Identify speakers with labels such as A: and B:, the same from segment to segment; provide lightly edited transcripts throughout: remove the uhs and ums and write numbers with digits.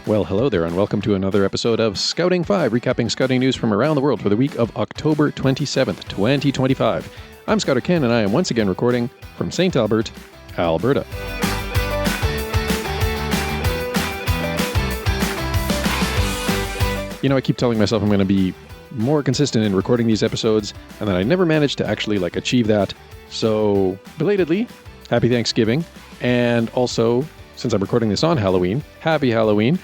A: Well, hello there, and welcome to another episode of Scouting 5, recapping scouting news from around the world for the week of October 27th, 2025. I'm Scouter Ken, and I am once again recording from St. Albert, Alberta. You know, I keep telling myself I'm going to be more consistent in recording these episodes, and then I never manage to actually achieve that. So, belatedly, happy Thanksgiving, and also, since I'm recording this on Halloween, happy Halloween.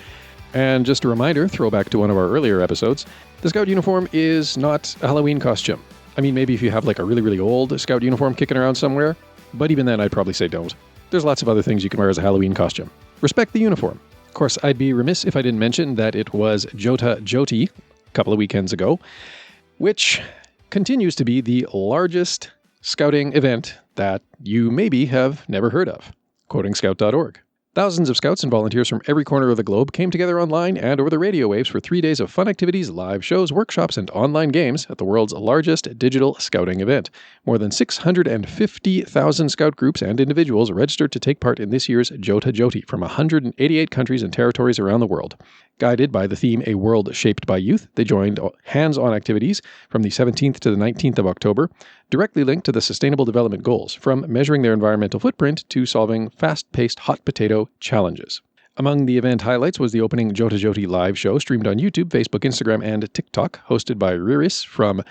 A: And just a reminder, throwback to one of our earlier episodes, the Scout uniform is not a Halloween costume. I mean, maybe if you have a really, really old Scout uniform kicking around somewhere, but even then I'd probably say don't. There's lots of other things you can wear as a Halloween costume. Respect the uniform. Of course, I'd be remiss if I didn't mention that it was JOTA-JOTI a couple of weekends ago, which continues to be the largest scouting event that you maybe have never heard of, quoting scout.org. Thousands of scouts and volunteers from every corner of the globe came together online and over the radio waves for 3 days of fun activities, live shows, workshops, and online games at the world's largest digital scouting event. More than 650,000 scout groups and individuals registered to take part in this year's JOTA-JOTI from 188 countries and territories around the world. Guided by the theme A World Shaped by Youth, they joined hands-on activities from the 17th to the 19th of October, directly linked to the Sustainable Development Goals, from measuring their environmental footprint to solving fast-paced hot potato challenges. Among the event highlights was the opening JOTA-JOTI live show streamed on YouTube, Facebook, Instagram, and TikTok, hosted by Riris from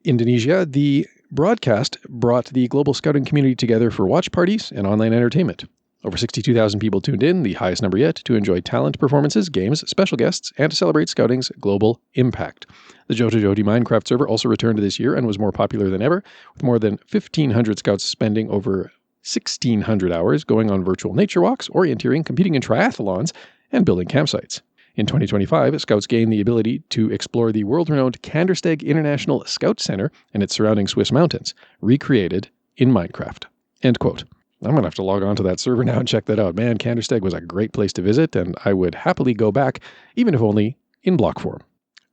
A: Indonesia. The broadcast brought the global scouting community together for watch parties and online entertainment. Over 62,000 people tuned in, the highest number yet, to enjoy talent performances, games, special guests, and to celebrate scouting's global impact. The JOTA-JOTI Minecraft server also returned this year and was more popular than ever, with more than 1,500 scouts spending over 1,600 hours going on virtual nature walks, orienteering, competing in triathlons, and building campsites. In 2025, scouts gained the ability to explore the world-renowned Kandersteg International Scout Center and its surrounding Swiss mountains, recreated in Minecraft. End quote. I'm going to have to log on to that server now and check that out. Man, Kandersteg was a great place to visit, and I would happily go back, even if only in block form.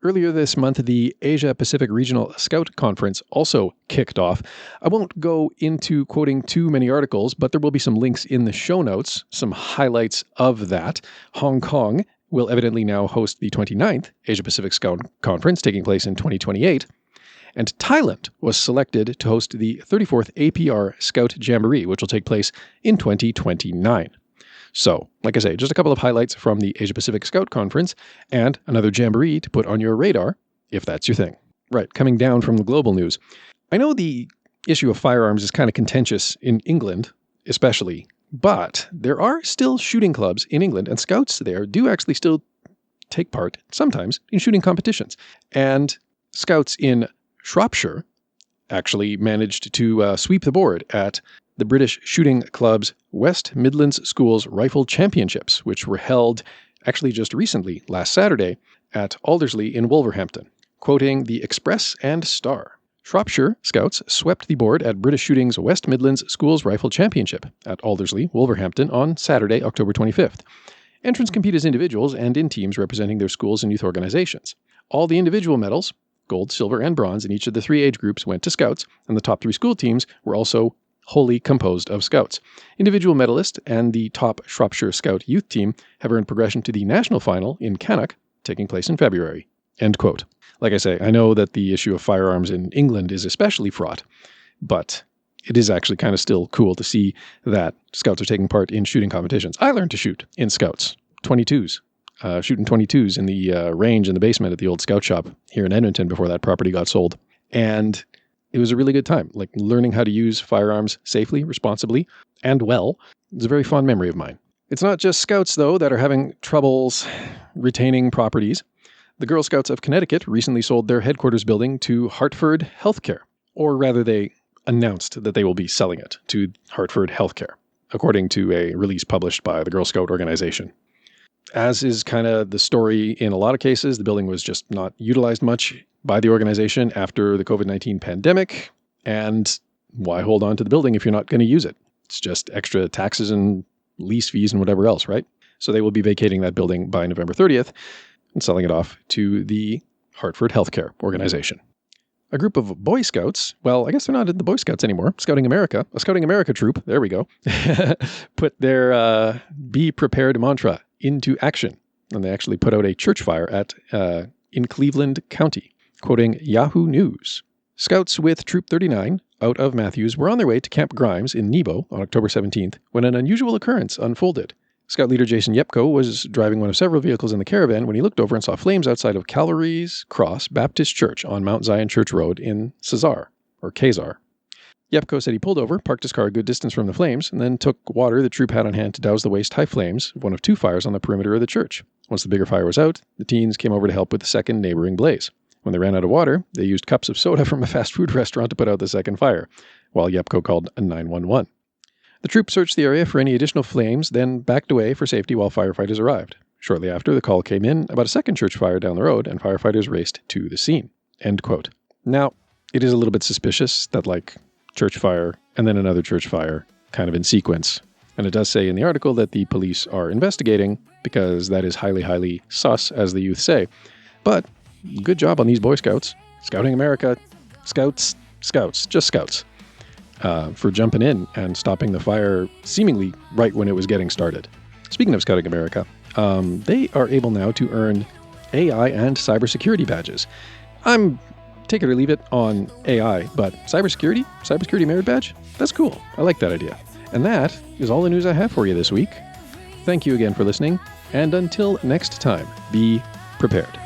A: Earlier this month, the Asia-Pacific Regional Scout Conference also kicked off. I won't go into quoting too many articles, but there will be some links in the show notes, some highlights of that. Hong Kong will evidently now host the 29th Asia-Pacific Scout Conference, taking place in 2028. And Thailand was selected to host the 34th APR Scout Jamboree, which will take place in 2029. So, like I say, just a couple of highlights from the Asia-Pacific Scout Conference and another Jamboree to put on your radar, if that's your thing. Right, coming down from the global news. I know the issue of firearms is kind of contentious in England, especially, but there are still shooting clubs in England, and scouts there do actually still take part, sometimes, in shooting competitions. And scouts in Shropshire actually managed to sweep the board at the British Shooting Club's West Midlands Schools Rifle Championships, which were held actually just recently, last Saturday, at Aldersley in Wolverhampton. Quoting the Express and Star, Shropshire Scouts swept the board at British Shooting's West Midlands Schools Rifle Championship at Aldersley, Wolverhampton on Saturday, October 25th. Entrants compete as individuals and in teams representing their schools and youth organizations. All the individual medals, gold, silver, and bronze in each of the 3 age groups, went to scouts, and the top 3 school teams were also wholly composed of scouts. Individual medalists and the top Shropshire Scout youth team have earned progression to the national final in Cannock, taking place in February. End quote. Like I say, I know that the issue of firearms in England is especially fraught, but it is actually kind of still cool to see that scouts are taking part in shooting competitions. I learned to shoot in scouts, 22s. Shooting 22s in the range in the basement at the old scout shop here in Edmonton before that property got sold. And it was a really good time, learning how to use firearms safely, responsibly, and well. It's a very fond memory of mine. It's not just scouts, though, that are having troubles retaining properties. The Girl Scouts of Connecticut recently sold their headquarters building to Hartford Healthcare, or rather they announced that they will be selling it to Hartford Healthcare, according to a release published by the Girl Scout organization. As is kind of the story in a lot of cases, the building was just not utilized much by the organization after the COVID-19 pandemic. And why hold on to the building if you're not going to use it? It's just extra taxes and lease fees and whatever else, right? So they will be vacating that building by November 30th and selling it off to the Hartford Healthcare organization. A group of Boy Scouts, well, I guess they're not in the Boy Scouts anymore, Scouting America, a Scouting America troop, there we go, put their Be Prepared mantra into action and they actually put out a church fire in Cleveland County. Quoting Yahoo News, Scouts with Troop 39 out of Matthews were on their way to Camp Grimes in Nebo on October 17th when an unusual occurrence unfolded. Scout leader Jason Yepko was driving one of several vehicles in the caravan when he looked over and saw flames outside of Calvary's Cross Baptist Church on Mount Zion Church Road in Kazar. Yepko said he pulled over, parked his car a good distance from the flames, and then took water the troop had on hand to douse the waist-high flames of one of two fires on the perimeter of the church. Once the bigger fire was out, the teens came over to help with the second neighboring blaze. When they ran out of water, they used cups of soda from a fast food restaurant to put out the second fire, while Yepko called 911. The troop searched the area for any additional flames, then backed away for safety while firefighters arrived. Shortly after, the call came in about a second church fire down the road, and firefighters raced to the scene. End quote. Now, it is a little bit suspicious that, church fire and then another church fire kind of in sequence. And it does say in the article that the police are investigating because that is highly, highly sus, as the youth say. But good job on these Boy Scouts. Scouting America. Scouts, just Scouts. For jumping in and stopping the fire seemingly right when it was getting started. Speaking of Scouting America, they are able now to earn AI and cybersecurity badges. I'm take it or leave it on AI, but cybersecurity merit badge, that's cool. I like that idea. And that is all the news I have for you this week. Thank you again for listening, and until next time, be prepared.